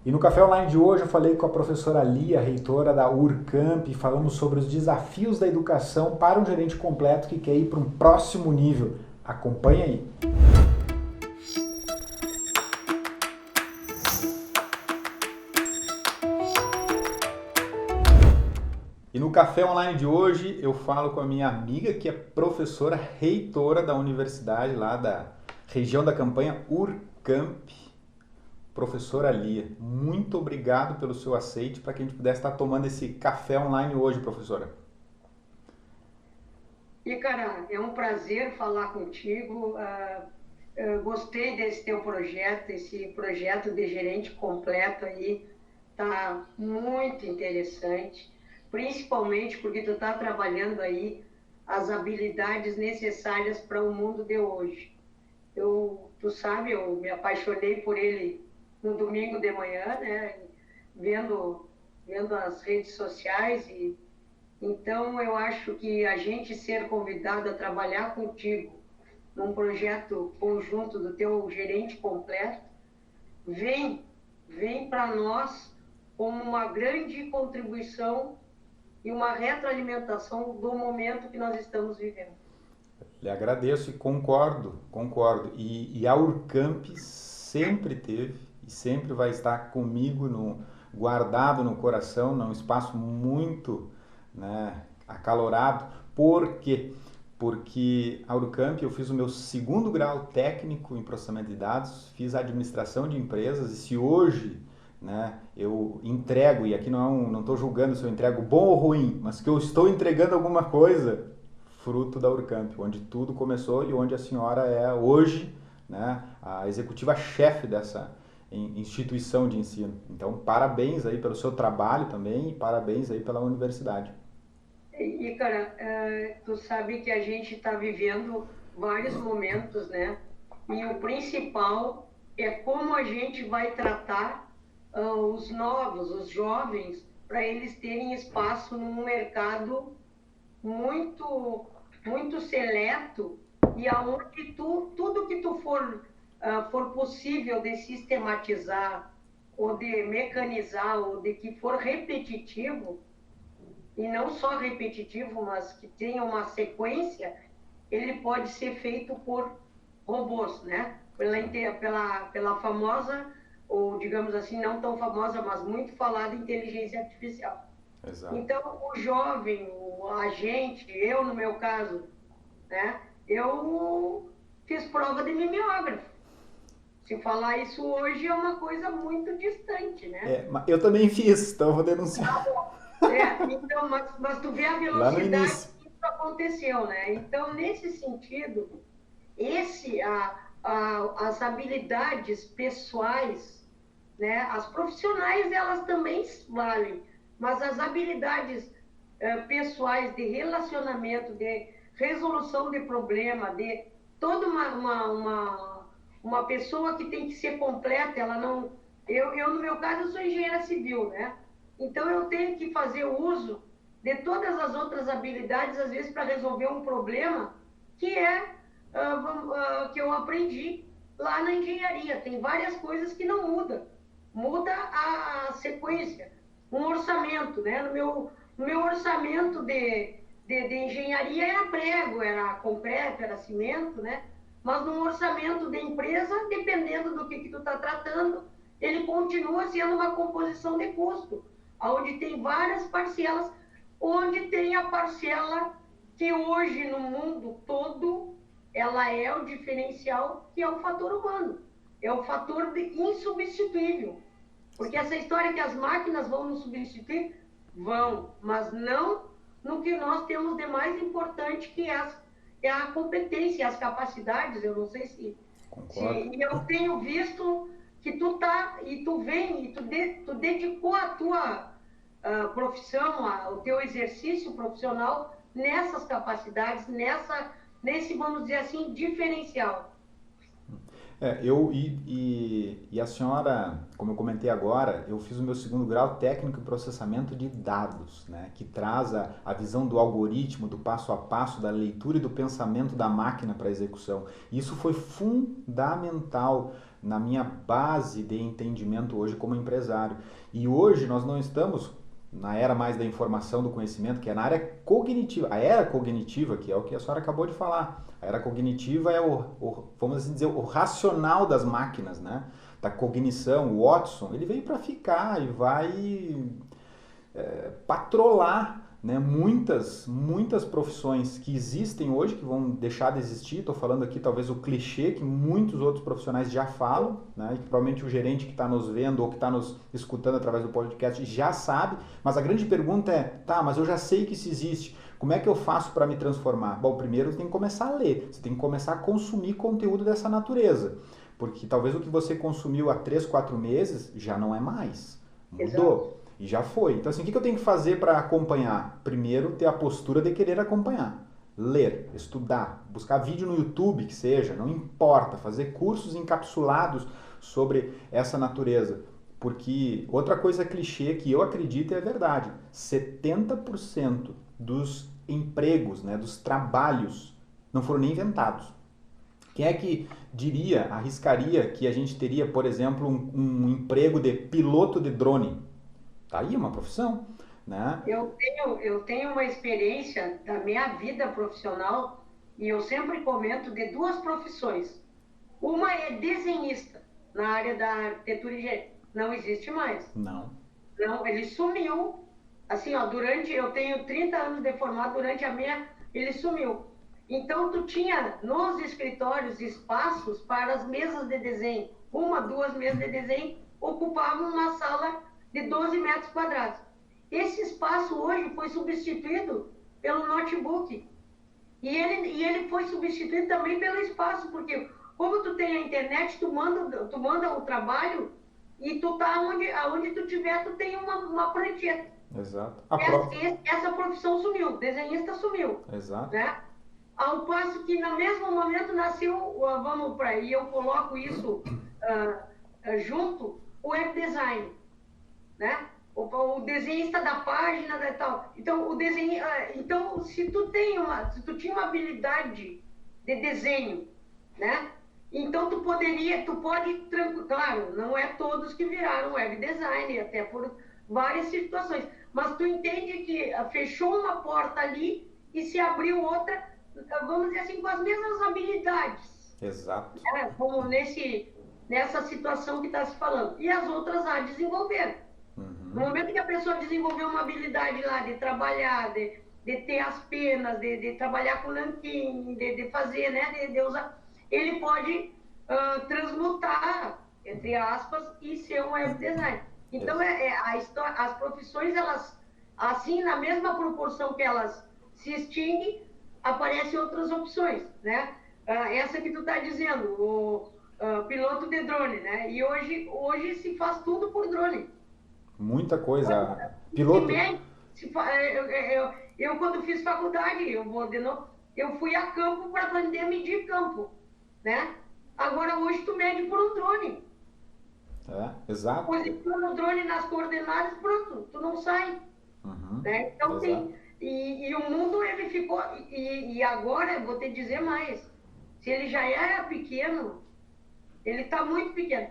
E no Café Online de hoje eu falei com a professora Lia, reitora da Urcamp, e falamos sobre os desafios da educação para um gerente completo que quer ir para um próximo nível. Acompanhe aí. E no Café Online de hoje eu falo com a minha amiga que é professora reitora da universidade lá da região da campanha Urcamp, professora Lia. Muito obrigado pelo seu aceite para que a gente pudesse estar tomando esse café online hoje, professora. E, cara, é um prazer falar contigo. Gostei desse teu projeto, esse projeto de gerente completo aí. Tá muito interessante, principalmente porque tu tá trabalhando aí as habilidades necessárias para o mundo de hoje. Tu sabe, eu me apaixonei por ele no domingo de manhã, né? Vendo as redes sociais e então, eu acho que a gente ser convidado a trabalhar contigo num projeto conjunto do teu gerente completo, vem, vem para nós como uma grande contribuição e uma retroalimentação do momento que nós estamos vivendo. Lhe agradeço e concordo. E a Urcamp sempre teve e sempre vai estar comigo guardado no coração, num espaço muito, né, acalorado. Por quê? Porque a Urcamp, eu fiz o meu segundo grau técnico em processamento de dados, fiz a administração de empresas e se hoje, né, eu entrego, e aqui não estou julgando se eu entrego bom ou ruim, mas que eu estou entregando alguma coisa, fruto da Urcamp, onde tudo começou e onde a senhora é hoje, né, a executiva-chefe dessa instituição de ensino. Então, parabéns aí pelo seu trabalho também e parabéns aí pela universidade. E cara, tu sabe que a gente está vivendo vários momentos, né? E o principal é como a gente vai tratar os novos, os jovens, para eles terem espaço num mercado muito, muito seleto e aonde tudo que tu for possível de sistematizar ou de mecanizar ou de que for repetitivo, e não só repetitivo, mas que tenha uma sequência, ele pode ser feito por robôs, né? Pela famosa, ou digamos assim, não tão famosa, mas muito falada inteligência artificial. Exato. Então, o jovem, o agente, eu no meu caso, né? Eu fiz prova de mimeógrafo. Se falar isso hoje é uma coisa muito distante, né? Eu também fiz, então eu vou denunciar. Então, mas tu vê a Lá no velocidade início. que isso aconteceu, né? Então, nesse sentido, as habilidades pessoais, né? As profissionais, elas também valem, mas as habilidades pessoais de relacionamento, de resolução de problema, de toda uma pessoa que tem que ser completa, ela não... no meu caso, eu sou engenheira civil, né? Então, eu tenho que fazer uso de todas as outras habilidades, às vezes, para resolver um problema que que eu aprendi lá na engenharia. Tem várias coisas que não mudam. Muda a sequência. Um orçamento, né? No meu orçamento de engenharia era prego, era concreto, era cimento, né? Mas no orçamento de empresa, dependendo do que tu está tratando, ele continua sendo uma composição de custo, onde tem várias parcelas, onde tem a parcela que hoje no mundo todo ela é o diferencial, que é o fator humano, é o fator insubstituível. Porque essa história que as máquinas vão nos substituir, vão, mas não no que nós temos de mais importante, que é a competência, as capacidades. Eu não sei se Concordo. e eu tenho visto que tu tá e tu vem e tu dedicou a tua profissão, o teu exercício profissional nessas capacidades, nesse, vamos dizer assim, diferencial. E a senhora, como eu comentei agora, eu fiz o meu segundo grau técnico em processamento de dados, né, que traz a visão do algoritmo, do passo a passo, da leitura e do pensamento da máquina para a execução. Isso foi fundamental, na minha base de entendimento hoje como empresário. E hoje nós não estamos na era mais da informação, do conhecimento, que é na área cognitiva. A era cognitiva, que é o que a senhora acabou de falar. A era cognitiva é vamos assim dizer, o racional das máquinas, né? Da cognição. O Watson, ele veio para ficar e vai patrolar, né, muitas profissões que existem hoje, que vão deixar de existir. Estou falando aqui talvez o clichê que muitos outros profissionais já falam, né, e que provavelmente o gerente que está nos vendo ou que está nos escutando através do podcast já sabe, mas a grande pergunta é, tá, mas eu já sei que isso existe, como é que eu faço para me transformar? Bom, primeiro você tem que começar a ler, você tem que começar a consumir conteúdo dessa natureza, porque talvez o que você consumiu há 3, 4 meses já não é mais, mudou. Exato. E já foi. Então, assim, o que eu tenho que fazer para acompanhar? Primeiro, ter a postura de querer acompanhar. Ler, estudar, buscar vídeo no YouTube, que seja, não importa. Fazer cursos encapsulados sobre essa natureza. Porque outra coisa clichê que eu acredito é verdade. 70% dos empregos, né, dos trabalhos, não foram nem inventados. Quem é que diria, arriscaria que a gente teria, por exemplo, um emprego de piloto de drone? Tá aí uma profissão, né? Eu tenho uma experiência da minha vida profissional e eu sempre comento de 2 profissões. Uma é desenhista, na área da arquitetura e engenharia. Não existe mais. Não. Não, ele sumiu. Assim, ó, eu tenho 30 anos de formado, durante a minha, ele sumiu. Então, tu tinha nos escritórios espaços para as mesas de desenho. 1, 2 mesas de desenho ocupavam uma sala de 12 metros quadrados. Esse espaço hoje foi substituído pelo notebook. E ele foi substituído também pelo espaço, porque como tu tem a internet, tu manda o trabalho e tu tá aonde tu tiver, tu tem uma prancheta. Exato. Essa profissão sumiu, desenhista sumiu. Exato. Né? Ao passo que no mesmo momento nasceu, e eu coloco isso junto, o web design. Né? O desenhista da página e tal. Então, se tu tinha uma habilidade de desenho, né? Então claro, não é todos que viraram web designer, até por várias situações, mas tu entende que fechou uma porta ali e se abriu outra, vamos dizer assim, com as mesmas habilidades. Exato. Né? Como nessa situação que está se falando. E as outras a desenvolver. No momento que a pessoa desenvolveu uma habilidade lá de trabalhar, de ter as penas, de trabalhar com nanquim, de fazer, né, de usar, ele pode transmutar, entre aspas, e ser um web designer. Então, as profissões, elas, assim, na mesma proporção que elas se extinguem, aparecem outras opções, né? Essa que tu está dizendo, o piloto de drone, né? E hoje se faz tudo por drone. Muita coisa. Piloto. Eu quando fiz faculdade, eu fui a campo para aprender a medir campo, né? Agora hoje tu mede por um drone. Exato. Posiciona o drone nas coordenadas, pronto, tu não sai. Né? Então e o mundo ele ficou, e agora eu vou te dizer mais, se ele já era pequeno, ele está muito pequeno.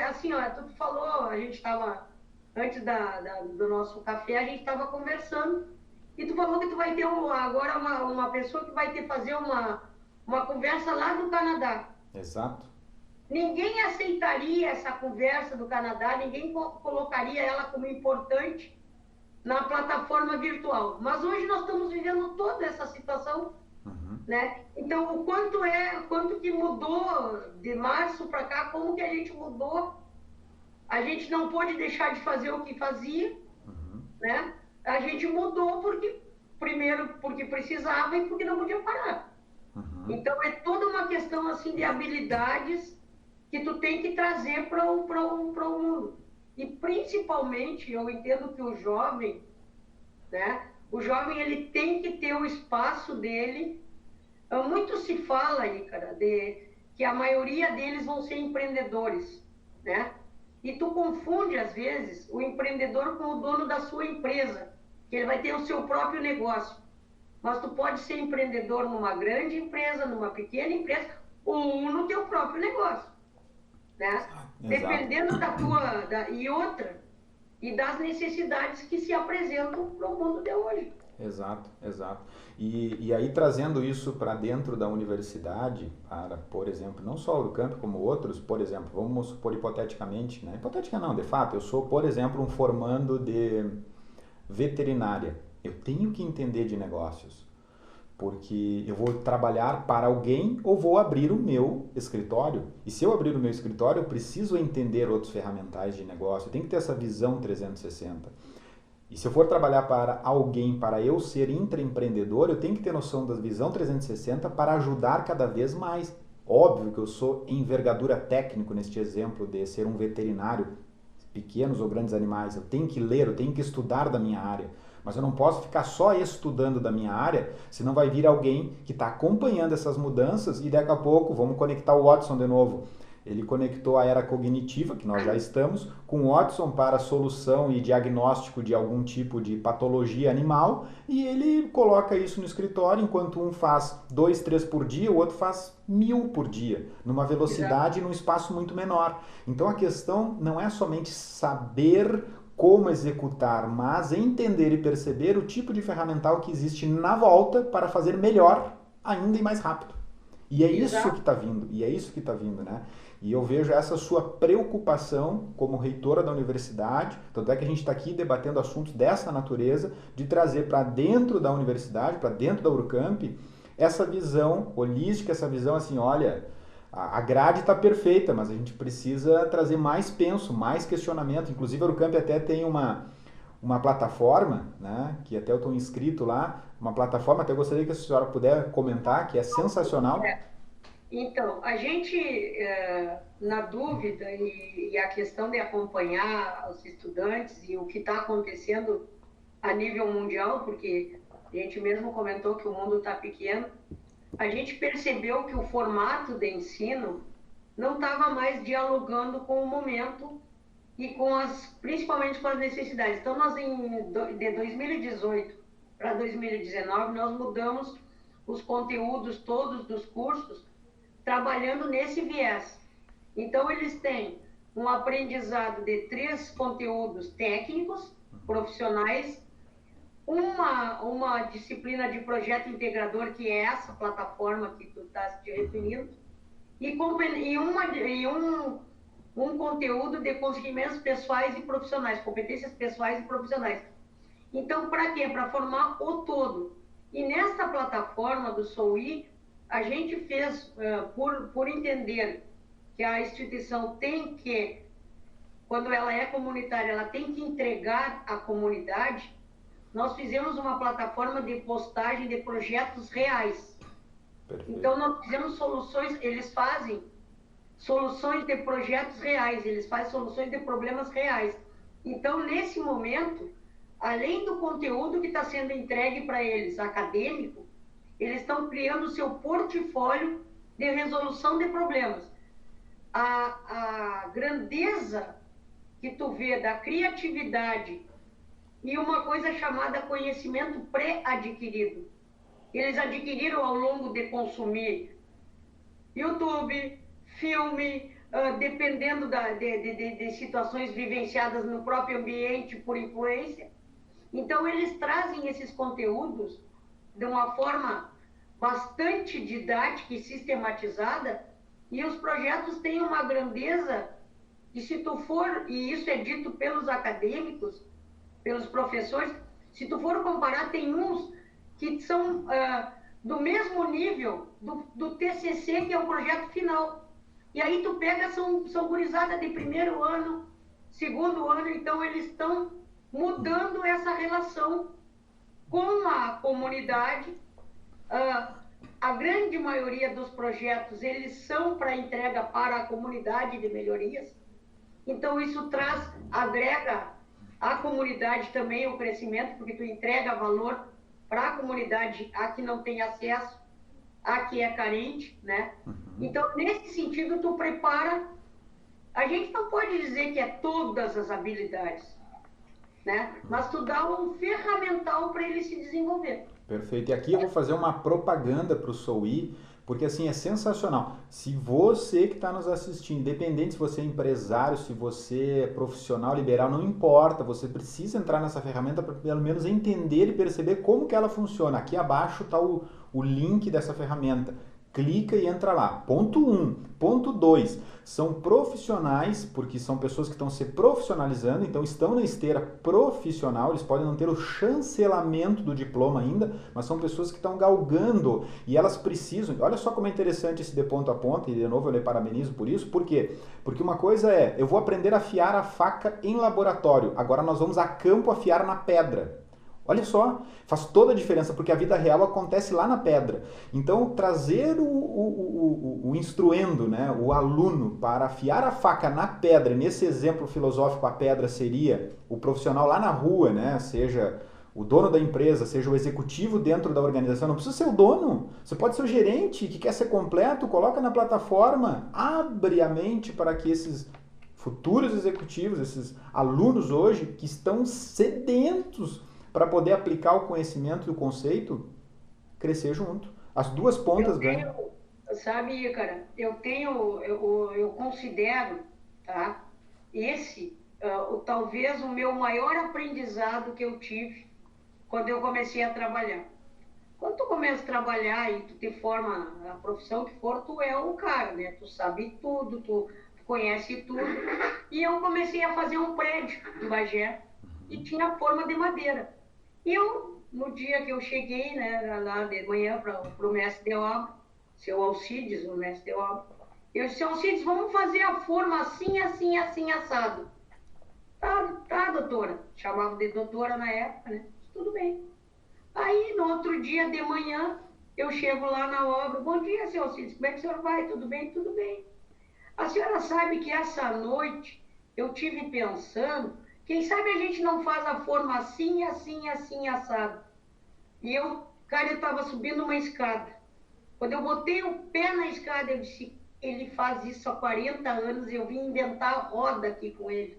Assim, ó, tu falou, a gente estava antes do nosso café, a gente estava conversando, e tu falou que tu vai ter agora uma pessoa que vai fazer uma conversa lá do Canadá. Exato. Ninguém aceitaria essa conversa do Canadá, ninguém colocaria ela como importante na plataforma virtual. Mas hoje nós estamos vivendo toda essa situação, né? Então, o quanto que mudou de março para cá, como que a gente mudou. A gente não pôde deixar de fazer o que fazia, né? A gente mudou primeiro porque precisava e porque não podia parar. Então, é toda uma questão assim de habilidades que tu tem que trazer para o mundo. E, principalmente, eu entendo que o jovem, né? O jovem, ele tem que ter o espaço dele. Muito se fala aí, cara, que a maioria deles vão ser empreendedores, né? E tu confunde, às vezes, o empreendedor com o dono da sua empresa, que ele vai ter o seu próprio negócio. Mas tu pode ser empreendedor numa grande empresa, numa pequena empresa, ou no teu próprio negócio. né? Exato. Dependendo da tua, e outra, e das necessidades que se apresentam para o mundo de hoje. Exato, exato. E aí trazendo isso para dentro da universidade, para, por exemplo, não só o Unicamp como outros, por exemplo, vamos supor hipoteticamente, né? Hipotética não, de fato, eu sou, por exemplo, um formando de veterinária. Eu tenho que entender de negócios, porque eu vou trabalhar para alguém ou vou abrir o meu escritório. E se eu abrir o meu escritório, eu preciso entender outros ferramentais de negócio, eu tenho que ter essa visão 360. E se eu for trabalhar para alguém, para eu ser intraempreendedor, eu tenho que ter noção da visão 360 para ajudar cada vez mais. Óbvio que eu sou envergadura técnico neste exemplo de ser um veterinário, pequenos ou grandes animais. Eu tenho que ler, eu tenho que estudar da minha área. Mas eu não posso ficar só estudando da minha área, senão vai vir alguém que está acompanhando essas mudanças e daqui a pouco, vamos conectar o Watson de novo. Ele conectou a era cognitiva, que nós já estamos, com o Watson para solução e diagnóstico de algum tipo de patologia animal, e ele coloca isso no escritório, enquanto um faz 2, 3 por dia, o outro faz 1000 por dia, numa velocidade e num espaço muito menor. Então a questão não é somente saber como executar, mas entender e perceber o tipo de ferramental que existe na volta para fazer melhor ainda e mais rápido. E é isso que está vindo, e é isso que está vindo, né? E eu vejo essa sua preocupação como reitora da universidade, tanto é que a gente está aqui debatendo assuntos dessa natureza, de trazer para dentro da universidade, para dentro da Urucamp, essa visão holística, essa visão assim, olha, a grade está perfeita, mas a gente precisa trazer mais penso, mais questionamento. Inclusive a Urucamp até tem uma plataforma, né, que até eu estou inscrito lá, uma plataforma, até gostaria que a senhora puder comentar, que é sensacional. Então, a gente, na dúvida e a questão de acompanhar os estudantes e o que está acontecendo a nível mundial, porque a gente mesmo comentou que o mundo está pequeno, a gente percebeu que o formato de ensino não estava mais dialogando com o momento e principalmente com as necessidades. Então, nós, de 2018 para 2019, nós mudamos os conteúdos todos dos cursos, trabalhando nesse viés. Então, eles têm um aprendizado de 3 conteúdos técnicos, profissionais, uma disciplina de projeto integrador, que é essa plataforma que tu está te referindo, e um conteúdo de conseguimentos pessoais e profissionais, competências pessoais e profissionais. Então, para quê? Para formar o todo. E nesta plataforma do SOI, a gente fez, por entender que a instituição tem que, quando ela é comunitária, ela tem que entregar à comunidade, nós fizemos uma plataforma de postagem de projetos reais. Perfeito. Então, nós fizemos soluções, eles fazem soluções de projetos reais, eles fazem soluções de problemas reais. Então, nesse momento, além do conteúdo que está sendo entregue para eles, acadêmico, eles estão criando o seu portfólio de resolução de problemas. A grandeza que tu vê da criatividade e uma coisa chamada conhecimento pré-adquirido. Eles adquiriram ao longo de consumir YouTube, filme, dependendo de situações vivenciadas no próprio ambiente por influência. Então, eles trazem esses conteúdos de uma forma bastante didática e sistematizada, e os projetos têm uma grandeza que, se tu for, e isso é dito pelos acadêmicos, pelos professores, se tu for comparar, tem uns que são do mesmo nível do TCC, que é o projeto final. E aí tu pega, são gurizadas de primeiro ano, segundo ano, então eles estão mudando essa relação com a comunidade. A grande maioria dos projetos, eles são para entrega para a comunidade de melhorias. Então, isso agrega à comunidade também o crescimento, porque tu entrega valor para a comunidade, a que não tem acesso, a que é carente, né? Então, nesse sentido, tu prepara. A gente não pode dizer que é todas as habilidades, né? Mas tu dá um ferramental para ele se desenvolver. Perfeito. E aqui eu vou fazer uma propaganda para o SOI, Porque assim, é sensacional. Se você que está nos assistindo, independente se você é empresário, se você é profissional liberal, não importa, você precisa entrar nessa ferramenta para pelo menos entender e perceber como que ela funciona. Aqui abaixo está o link dessa ferramenta. Clica e entra lá. Ponto 1. Ponto 2. São profissionais, porque são pessoas que estão se profissionalizando, então estão na esteira profissional, eles podem não ter o chancelamento do diploma ainda, mas são pessoas que estão galgando e elas precisam. Olha só como é interessante esse de ponta a ponta, e de novo eu lhe parabenizo por isso. Por quê? Porque uma coisa é, eu vou aprender a afiar a faca em laboratório, agora nós vamos a campo afiar na pedra. Olha só, faz toda a diferença, porque a vida real acontece lá na pedra. Então, trazer o instruendo, né, o aluno, para afiar a faca na pedra, nesse exemplo filosófico, a pedra seria o profissional lá na rua, né, seja o dono da empresa, seja o executivo dentro da organização, não precisa ser o dono, você pode ser o gerente que quer ser completo, coloca na plataforma, abre a mente para que esses futuros executivos, esses alunos hoje, que estão sedentos para poder aplicar o conhecimento e o conceito, crescer junto. As duas pontas ganham. Sabe, cara, eu considero, tá? Esse, talvez o meu maior aprendizado que eu tive quando eu comecei a trabalhar. Quando tu começa a trabalhar e tu te forma a profissão que for, tu é um cara, né? Tu sabe tudo, tu conhece tudo. E eu comecei a fazer um prédio em Bagé e tinha forma de madeira. E eu, no dia que eu cheguei, né, lá de manhã para o mestre de obra, seu Alcides, o mestre de obra, eu disse, Alcides, vamos fazer a forma assim, assim, assim, assado. Tá, doutora. Chamava de doutora na época, né? Tudo bem. Aí, no outro dia de manhã, eu chego lá na obra, bom dia, seu Alcides, como é que o senhor vai? Tudo bem? Tudo bem. A senhora sabe que essa noite eu tive pensando, quem sabe a gente não faz a forma assim, assim, assim, assado. E eu, cara, eu estava subindo uma escada. Quando eu botei o pé na escada, eu disse, ele faz isso há 40 anos, eu vim inventar a roda aqui com ele.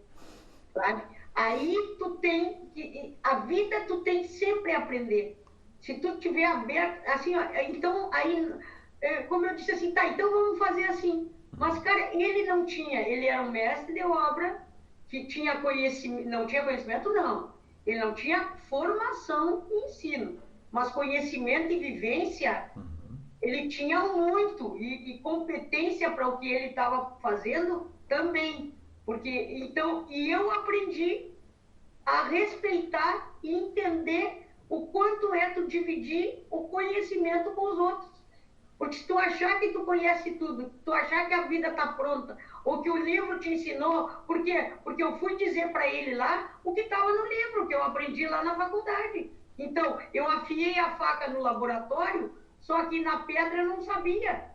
Sabe? Aí tu tem que, a vida tu tem que sempre aprender. Se tu tiver aberto, assim, ó, então, aí, como eu disse assim, tá, então vamos fazer assim. Mas, cara, ele não tinha, ele era um mestre de obra, que tinha conhecimento, não tinha conhecimento, não. Ele não tinha formação em ensino, mas conhecimento e vivência, ele tinha muito, e competência para o que ele estava fazendo também. Porque, então, e eu aprendi a respeitar e entender o quanto é tu dividir o conhecimento com os outros. Porque se tu achar que tu conhece tudo, tu achar que a vida está pronta, ou que o livro te ensinou, por quê? Porque eu fui dizer para ele lá o que estava no livro, que eu aprendi lá na faculdade. Então, eu afiei a faca no laboratório, só que na pedra eu não sabia,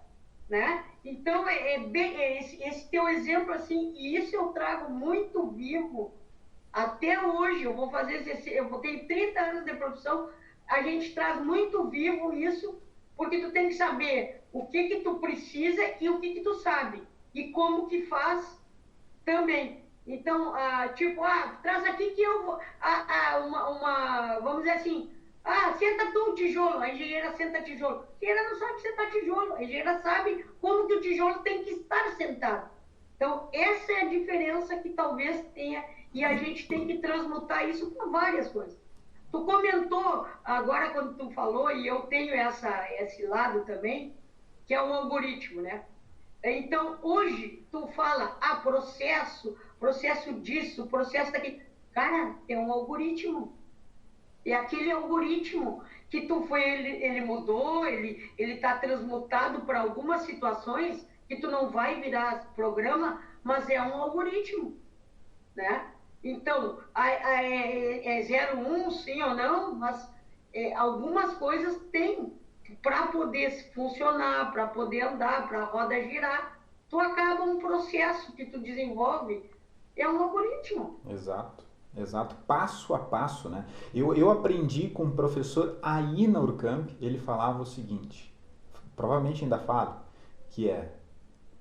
né? Então, esse teu exemplo, assim, e isso eu trago muito vivo até hoje. Eu vou fazer, eu tenho 30 anos de profissão, a gente traz muito vivo isso, porque tu tem que saber o que tu precisa e o que tu sabe, e como que faz também. Então, traz aqui que eu vou, vamos dizer assim, senta tu o tijolo, a engenheira senta tijolo. A engenheira não sabe sentar tijolo, a engenheira sabe como que o tijolo tem que estar sentado. Então, essa é a diferença que talvez tenha, e a gente tem que transmutar isso para várias coisas. Tu comentou, agora quando tu falou, e eu tenho esse lado também, que é o algoritmo, né? Então, hoje, tu fala, processo disso, processo daquilo. Cara, é um algoritmo. E aquele algoritmo que ele mudou, ele está transmutado para algumas situações que tu não vai virar programa, mas é um algoritmo, né? Então, é 01, sim ou não, mas algumas coisas tem para poder funcionar, para poder andar, para a roda girar. Tu acaba um processo que tu desenvolve, é um algoritmo. Exato. Exato, passo a passo, né? Eu aprendi com um professor aí na Urcamp, ele falava o seguinte, provavelmente ainda fala, que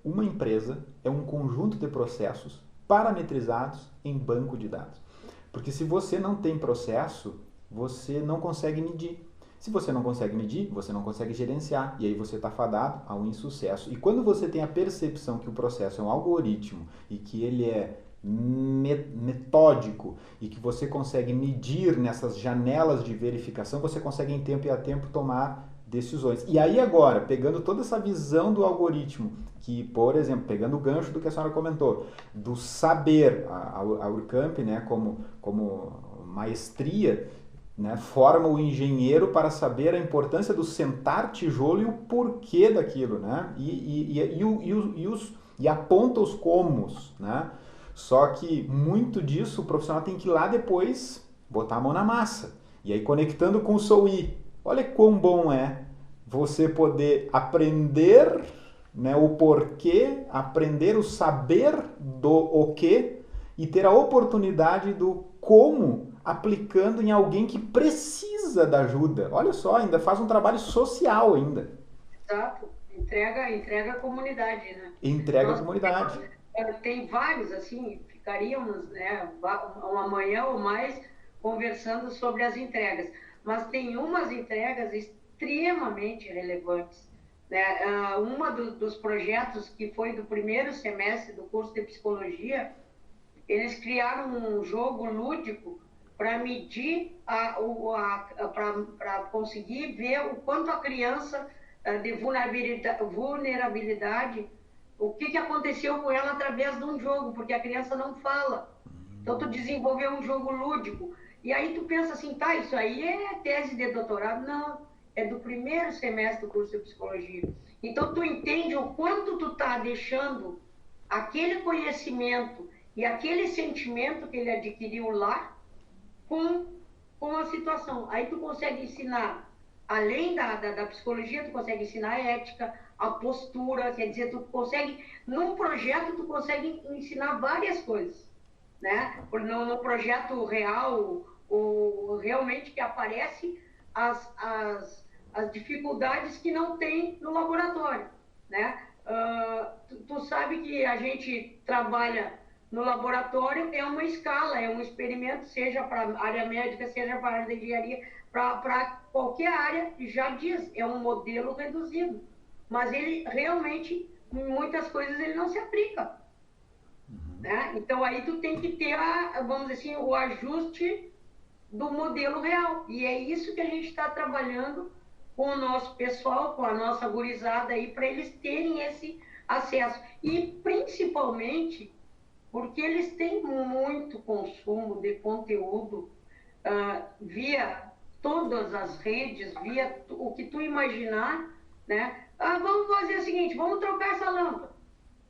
uma empresa é um conjunto de processos parametrizados em banco de dados. Porque se você não tem processo, você não consegue medir. Se você não consegue medir, você não consegue gerenciar, e aí você está fadado ao insucesso. E quando você tem a percepção que o processo é um algoritmo e que ele é metódico e que você consegue medir nessas janelas de verificação, você consegue em tempo e a tempo tomar decisões. E aí agora, pegando toda essa visão do algoritmo, que, por exemplo, pegando o gancho do que a senhora comentou, do saber, a Urcamp, né, como maestria, né, forma o engenheiro para saber a importância do sentar tijolo e o porquê daquilo, né? E aponta os comos, né? Só que muito disso o profissional tem que ir lá depois botar a mão na massa. E aí conectando com o SOI, olha quão bom é você poder aprender, né, o porquê, aprender o saber do o quê e ter a oportunidade do como aplicando em alguém que precisa da ajuda. Olha só, ainda faz um trabalho social ainda. Exato. Entrega a comunidade, né? Entrega a Nós comunidade. tem vários, assim, ficaríamos, né, uma manhã ou mais conversando sobre as entregas. Mas tem umas entregas extremamente relevantes, né? Uma dos projetos que foi do primeiro semestre do curso de psicologia, eles criaram um jogo lúdico para medir, para conseguir ver o quanto a criança de vulnerabilidade, o que aconteceu com ela através de um jogo, porque a criança não fala. Então, tu desenvolveu um jogo lúdico. E aí tu pensa assim, tá, isso aí é tese de doutorado? Não, é do primeiro semestre do curso de psicologia. Então, tu entende o quanto tu tá deixando aquele conhecimento e aquele sentimento que ele adquiriu lá com a situação. Aí tu consegue ensinar, além da psicologia, tu consegue ensinar a ética, a postura, quer dizer, tu consegue, num projeto, tu consegue ensinar várias coisas, né? No projeto real, realmente que aparece as dificuldades que não tem no laboratório, né? Tu sabe que a gente trabalha no laboratório, é uma escala, é um experimento, seja para a área médica, seja para a área da engenharia, para qualquer área, já diz, é um modelo reduzido. Mas ele realmente, em muitas coisas, ele não se aplica. Né? Então, aí tu tem que ter, vamos dizer assim, o ajuste do modelo real. E é isso que a gente está trabalhando com o nosso pessoal, com a nossa gurizada aí, para eles terem esse acesso. E, principalmente, porque eles têm muito consumo de conteúdo via todas as redes, via o que tu imaginar, né? Vamos fazer o seguinte, vamos trocar essa lâmpada.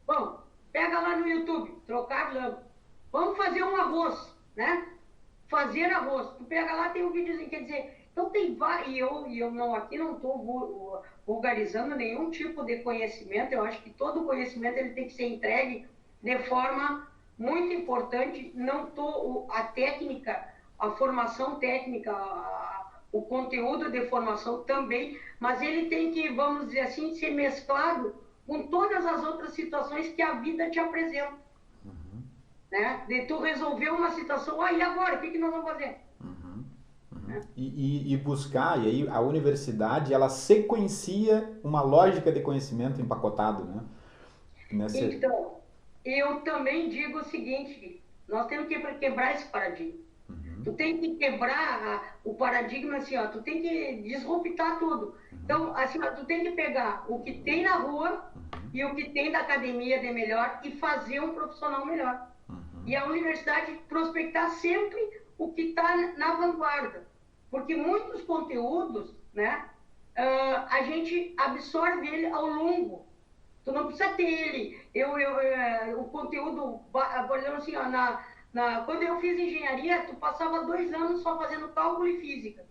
Bom, pega lá no YouTube, trocar lâmpada. Vamos fazer um arroz, né? Fazer arroz. Tu pega lá, tem um videozinho, quer dizer, então tem vários, e eu não, aqui não estou vulgarizando nenhum tipo de conhecimento, eu acho que todo conhecimento ele tem que ser entregue de forma muito importante, não tô, a técnica, a formação técnica, o conteúdo de formação também, mas ele tem que, vamos dizer assim, ser mesclado com todas as outras situações que a vida te apresenta. Né? De tu resolver uma situação, e agora, o que nós vamos fazer? E buscar, e aí a universidade, ela sequencia uma lógica de conhecimento empacotado, né? Então, eu também digo o seguinte, nós temos que quebrar esse paradigma. Tu tem que quebrar o paradigma, assim, ó, tu tem que disruptar tudo. Então, assim, ó, tu tem que pegar o que tem na rua e o que tem da academia de melhor e fazer um profissional melhor. E a universidade prospectar sempre o que está na vanguarda. Porque muitos conteúdos, né, a gente absorve ele ao longo. Tu não precisa ter ele. O conteúdo, por exemplo, assim, ó, quando eu fiz engenharia, tu passava 2 anos só fazendo cálculo e física.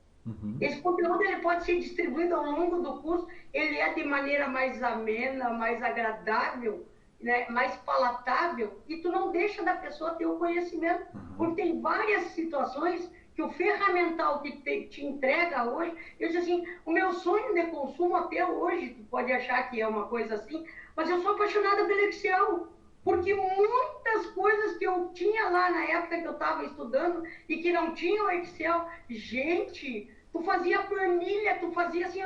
Esse conteúdo ele pode ser distribuído ao longo do curso, ele é de maneira mais amena, mais agradável, né, mais palatável, e tu não deixa da pessoa ter o conhecimento, porque tem várias situações que o ferramental que te entrega hoje, eu disse assim, o meu sonho de consumo até hoje, tu pode achar que é uma coisa assim, mas eu sou apaixonada pelo Excel, porque muitas coisas que eu tinha lá na época que eu estava estudando e que não tinha o Excel, gente, tu fazia planilha, tu fazia assim,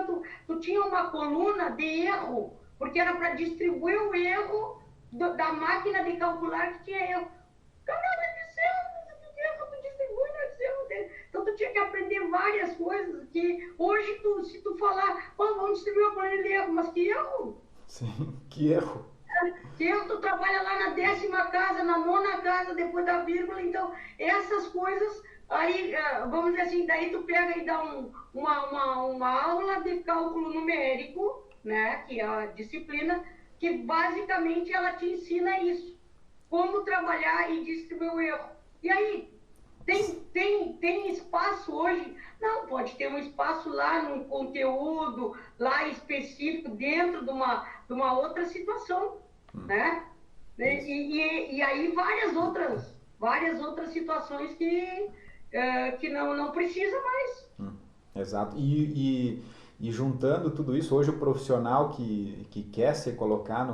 tu tinha uma coluna de erro, porque era para distribuir o erro da máquina de calcular que tinha erro. Caramba, tu distribui no Excel dele. Então tu tinha que aprender várias coisas que hoje, se tu falar, vamos distribuir a planilha de erro, mas que erro? Sim, que erro. Tu trabalha lá na 10ª casa, na 9ª casa, depois da vírgula, então essas coisas, aí, vamos dizer assim, daí tu pega e dá uma aula de cálculo numérico, né, que é a disciplina, que basicamente ela te ensina isso, como trabalhar e distribuir o erro. E aí, tem espaço hoje? Não, pode ter um espaço lá num conteúdo, lá específico, dentro de uma outra situação, né? E aí várias outras situações que não precisa mais. Exato. E juntando tudo isso, hoje o profissional que quer se colocar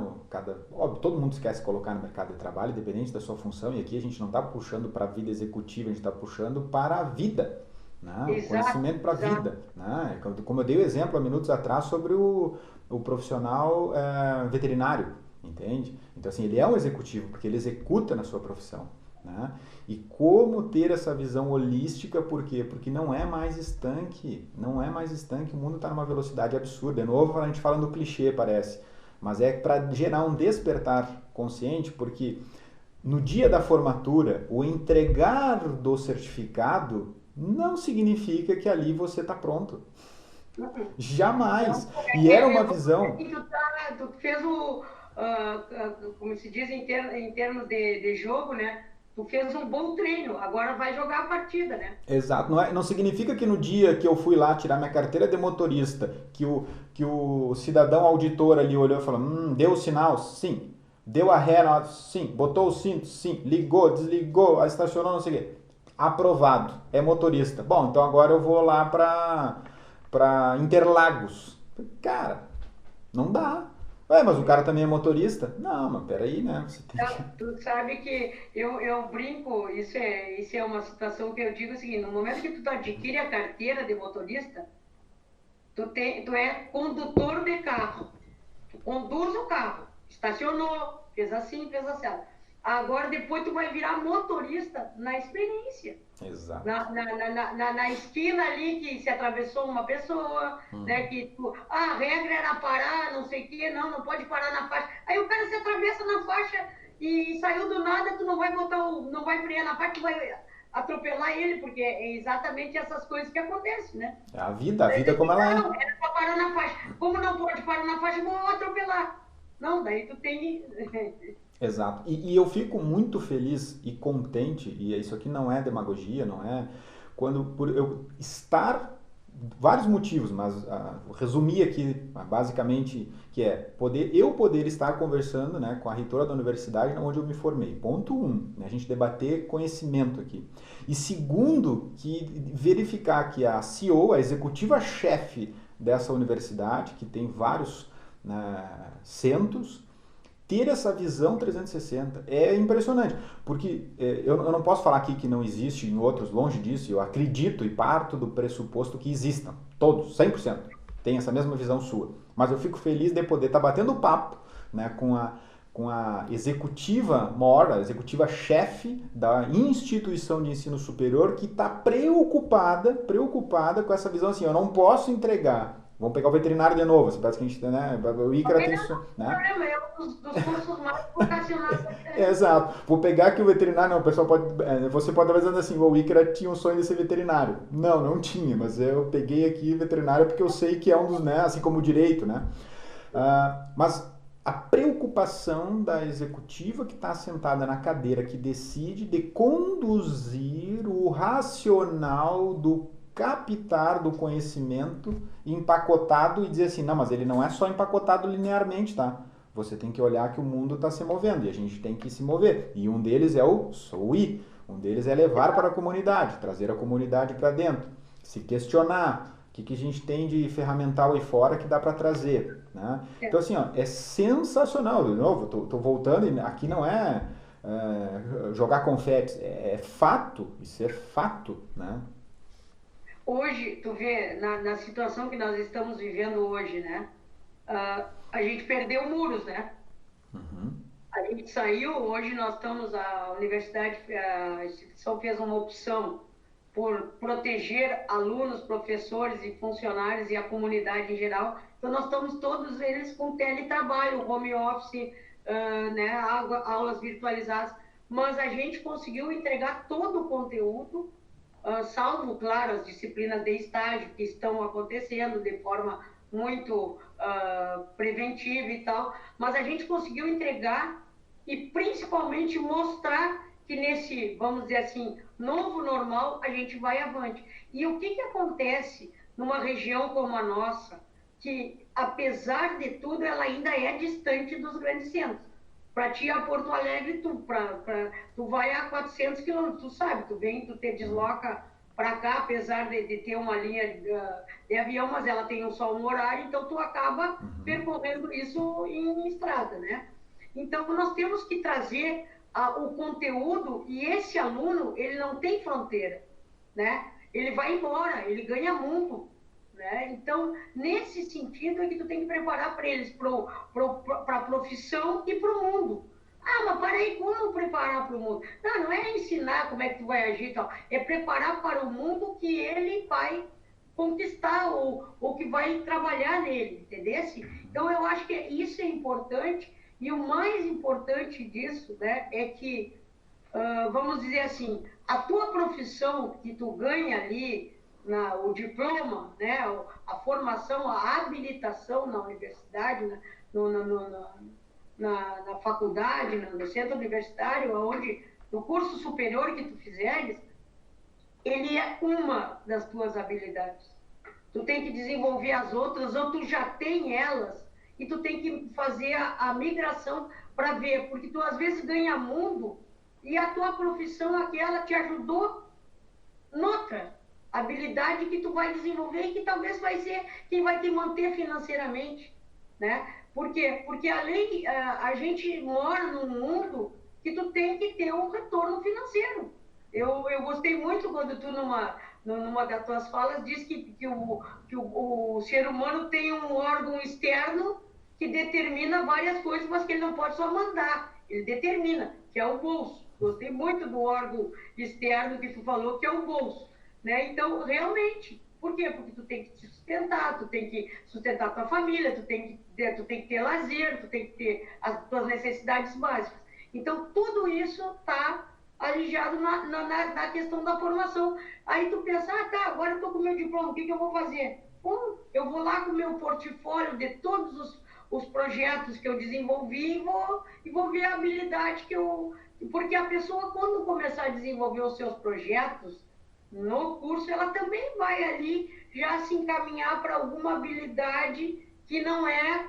óbvio, todo mundo quer se colocar no mercado de trabalho, independente da sua função, e aqui a gente não está puxando para a vida executiva, a gente está puxando para a vida, né? O conhecimento para a vida. Né? Como eu dei o exemplo há minutos atrás sobre o profissional veterinário, entende? Então, assim, ele é um executivo, porque ele executa na sua profissão. Né? E como ter essa visão holística, por quê? Porque não é mais estanque, o mundo está numa velocidade absurda. De novo, a gente fala do clichê, parece, mas é para gerar um despertar consciente, porque no dia da formatura, o entregar do certificado não significa que ali você está pronto. Jamais. E era uma visão... Tu fez como se diz em termos de jogo, né? Tu fez um bom treino, agora vai jogar a partida, né? Exato. Não significa que no dia que eu fui lá tirar minha carteira de motorista, que o cidadão auditor ali olhou e falou, deu o sinal? Sim. Deu a ré? Sim. Botou o cinto? Sim. Ligou, desligou, estacionou, não sei o quê. Aprovado. É motorista. Bom, então agora eu vou lá para Interlagos. Cara, não dá. Mas o cara também é motorista? Não, mas peraí, né? Você tem que... Tu sabe que eu brinco, isso é uma situação que eu digo o seguinte, no momento que tu adquire a carteira de motorista, tu é condutor de carro, tu conduz o carro, estacionou, fez assim, fez assim. Agora depois tu vai virar motorista na experiência. Exato. Na esquina ali que se atravessou uma pessoa, né, que a regra era parar, não sei o quê, não pode parar na faixa. Aí o cara se atravessa na faixa e saiu do nada, tu não vai não vai frear na faixa, tu vai atropelar ele, porque é exatamente essas coisas que acontecem, né? É a vida como ela é. Não, era pra parar na faixa. Como não pode parar na faixa, vou atropelar. Não, daí tu tem... Exato. E eu fico muito feliz e contente, e isso aqui não é demagogia, não é... por eu estar... Vários motivos, mas resumir aqui, basicamente, que é poder estar conversando, né, com a reitora da universidade onde eu me formei. Ponto 1, né, a gente debater conhecimento aqui. E segundo, que verificar que a CEO, a executiva-chefe dessa universidade, que tem vários, né, centros, ter essa visão 360 é impressionante, porque eu não posso falar aqui que não existe em outros, longe disso, eu acredito e parto do pressuposto que existam, todos, 100%, tem essa mesma visão sua, mas eu fico feliz de poder estar batendo papo, né, com a executiva mor, a executiva-chefe da instituição de ensino superior que está preocupada com essa visão assim, eu não posso entregar. Vamos pegar o veterinário de novo, parece que a gente, né, o ICRA tem isso, né? É um dos cursos mais vocacionais. Exato. Vou pegar aqui o veterinário, não, o pessoal você pode estar dizendo assim, o ICRA tinha um sonho de ser veterinário. Não tinha, mas eu peguei aqui veterinário porque eu sei que é um dos, né, assim como o direito, né? Mas a preocupação da executiva que está sentada na cadeira, que decide de conduzir o racional do captar do conhecimento empacotado e dizer assim, não, mas ele não é só empacotado linearmente, tá? Você tem que olhar que o mundo está se movendo e a gente tem que se mover. E um deles é o SOI, um deles é levar para a comunidade, trazer a comunidade para dentro, se questionar o que a gente tem de ferramental aí fora que dá para trazer, né? Então assim, ó, é sensacional, de novo, tô voltando, e aqui não é jogar confetes, é fato, isso é fato, né? hoje, tu vê, na situação que nós estamos vivendo hoje, né? A gente perdeu muros, né? Uhum. A gente saiu, hoje nós estamos, a universidade, a instituição fez uma opção por proteger alunos, professores e funcionários e a comunidade em geral. Então, nós estamos todos eles com teletrabalho, home office, né, aulas virtualizadas, mas a gente conseguiu entregar todo o conteúdo, salvo, claro, as disciplinas de estágio que estão acontecendo de forma muito preventiva e tal, mas a gente conseguiu entregar e principalmente mostrar que nesse, vamos dizer assim, novo normal, a gente vai avante. E o que acontece numa região como a nossa, que apesar de tudo, ela ainda é distante dos grandes centros. Para ti, a Porto Alegre, tu vai a 400 quilômetros, tu sabe, tu te desloca para cá, apesar de ter uma linha de avião, mas ela tem só um horário, então tu acaba percorrendo isso em estrada, né? Então, nós temos que trazer o conteúdo, e esse aluno, ele não tem fronteira, né? Ele vai embora, ele ganha mundo, né? Então, nesse sentido é que tu tem que preparar para eles, para a profissão e para o mundo. Ah, mas para aí, como preparar para o mundo? Não é ensinar como é que tu vai agir e tal, é preparar para o mundo que ele vai conquistar ou que vai trabalhar nele, entendeu? Então, eu acho que isso é importante, e o mais importante disso, né, é que, vamos dizer assim, a tua profissão que tu ganha ali, o diploma, né, a formação, a habilitação na universidade, no, no, no, na faculdade, no centro universitário, onde, no curso superior que tu fizeres, ele é uma das tuas habilidades. Tu tem que desenvolver as outras, ou tu já tem elas, e tu tem que fazer a migração para ver, porque tu às vezes ganha mundo e a tua profissão aquela te ajudou noutra habilidade que tu vai desenvolver e que talvez vai ser quem vai te manter financeiramente, né? Por quê? Porque além, a gente mora num mundo que tu tem que ter um retorno financeiro. Eu gostei muito quando tu, numa das tuas falas, diz que o ser humano tem um órgão externo que determina várias coisas, mas que ele não pode só mandar, ele determina, que é o bolso. Gostei muito do órgão externo que tu falou, que é o bolso, né? Então, realmente, por quê? Porque tu tem que te sustentar, tu tem que sustentar a tua família, tu tem que ter lazer, tu tem que ter as tuas necessidades básicas. Então, tudo isso está alijado na questão da formação. Aí tu pensa, tá, agora eu estou com o meu diploma, o que eu vou fazer? Bom, eu vou lá com o meu portfólio de todos os projetos que eu desenvolvi e vou ver a habilidade que eu... Porque a pessoa, quando começar a desenvolver os seus projetos no curso, ela também vai ali já se encaminhar para alguma habilidade que não é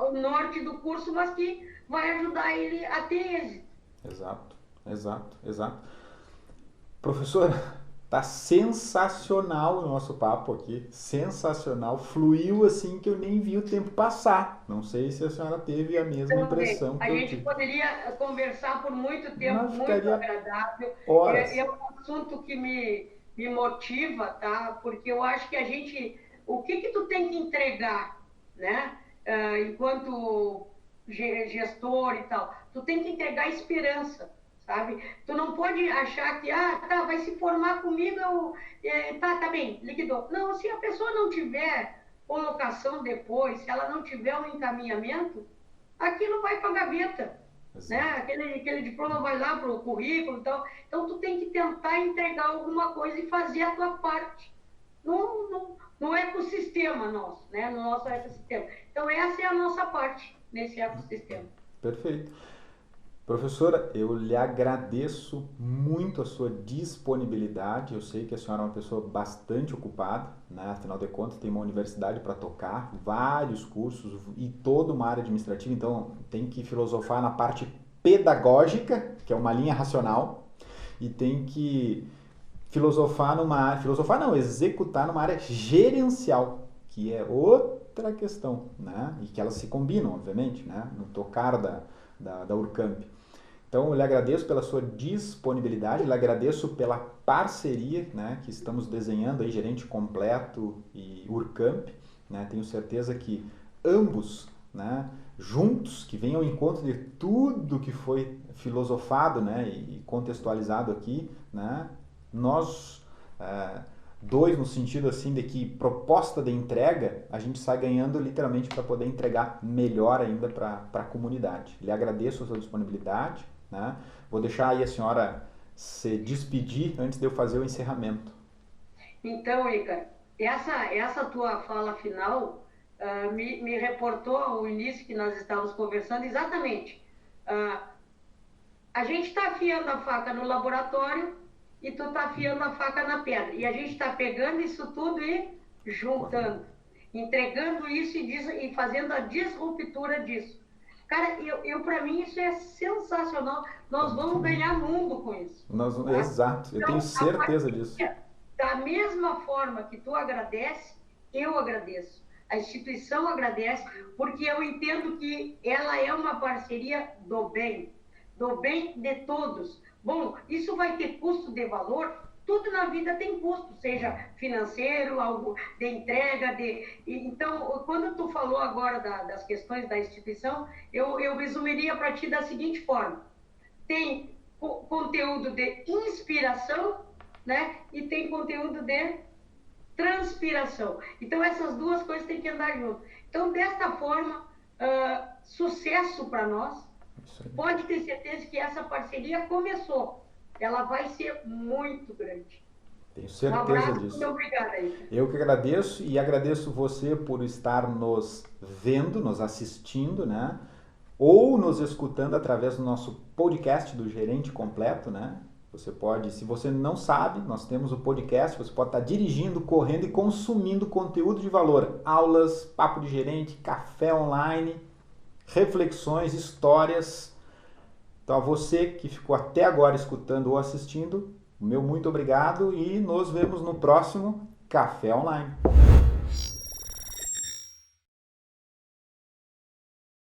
o norte do curso, mas que vai ajudar ele a ter êxito. Exato, exato, exato. Professor, tá sensacional o nosso papo aqui, sensacional, fluiu assim que eu nem vi o tempo passar. Não sei se a senhora teve a mesma impressão A que eu gente tive. poderia conversar por muito tempo, Mas muito ficaria agradável. horas. É um assunto que me motiva, tá? Porque eu acho que a gente, o que tu tem que entregar, né? Enquanto gestor e tal, tu tem que entregar esperança, sabe? Tu não pode achar que, tá, vai se formar comigo, tá bem, liquidou. Não, se a pessoa não tiver colocação depois, se ela não tiver um encaminhamento, aquilo vai para a gaveta, né? Aquele diploma vai lá para o currículo e tal. Então, tu tem que tentar entregar alguma coisa e fazer a tua parte no ecossistema nosso, né? No nosso ecossistema. Então, essa é a nossa parte nesse ecossistema. Perfeito. Professora, eu lhe agradeço muito a sua disponibilidade. Eu sei que a senhora é uma pessoa bastante ocupada, né? Afinal de contas, tem uma universidade para tocar, vários cursos e toda uma área administrativa, então tem que filosofar na parte pedagógica, que é uma linha racional, e tem que executar numa área gerencial, que é outra questão, né? E que elas se combinam, obviamente, né? No tocar da Urcamp. Então, eu lhe agradeço pela sua disponibilidade, lhe agradeço pela parceria, né, que estamos desenhando aí, Gerente Completo e Urcamp, né? Tenho certeza que ambos, né, juntos, que venham ao encontro de tudo que foi filosofado, né, e contextualizado aqui, né, nós dois no sentido assim de que proposta de entrega, a gente sai ganhando literalmente para poder entregar melhor ainda para a comunidade. Lhe agradeço a sua disponibilidade, né? Vou deixar aí a senhora se despedir antes de eu fazer o encerramento. Então, Ica, essa tua fala final me reportou ao início que nós estávamos conversando exatamente. A gente está afiando a faca no laboratório e tu está afiando a faca na pedra. E a gente está pegando isso tudo e juntando, entregando isso e fazendo a disruptura disso. Cara, para mim isso é sensacional. Nós vamos ganhar mundo com isso. Tá? Exato, eu tenho certeza disso. Da mesma forma que tu agradece, eu agradeço. A instituição agradece, porque eu entendo que ela é uma parceria do bem de todos. Bom, isso vai ter custo de valor? Tudo na vida tem custo, seja financeiro, algo de entrega, Então, quando tu falou agora das questões da instituição, eu resumiria para ti da seguinte forma. Tem conteúdo de inspiração, né? E tem conteúdo de transpiração. Então, essas duas coisas têm que andar junto. Então, desta forma, sucesso para nós. Pode ter certeza que essa parceria começou. Ela vai ser muito grande. Tenho certeza disso. Muito obrigada aí. Eu que agradeço e agradeço você por estar nos vendo, nos assistindo, né? Ou nos escutando através do nosso podcast do Gerente Completo, né? Você pode, se você não sabe, nós temos o podcast, você pode estar dirigindo, correndo e consumindo conteúdo de valor. Aulas, papo de gerente, café online, reflexões, histórias. Então, a você que ficou até agora escutando ou assistindo, meu muito obrigado e nos vemos no próximo Café Online.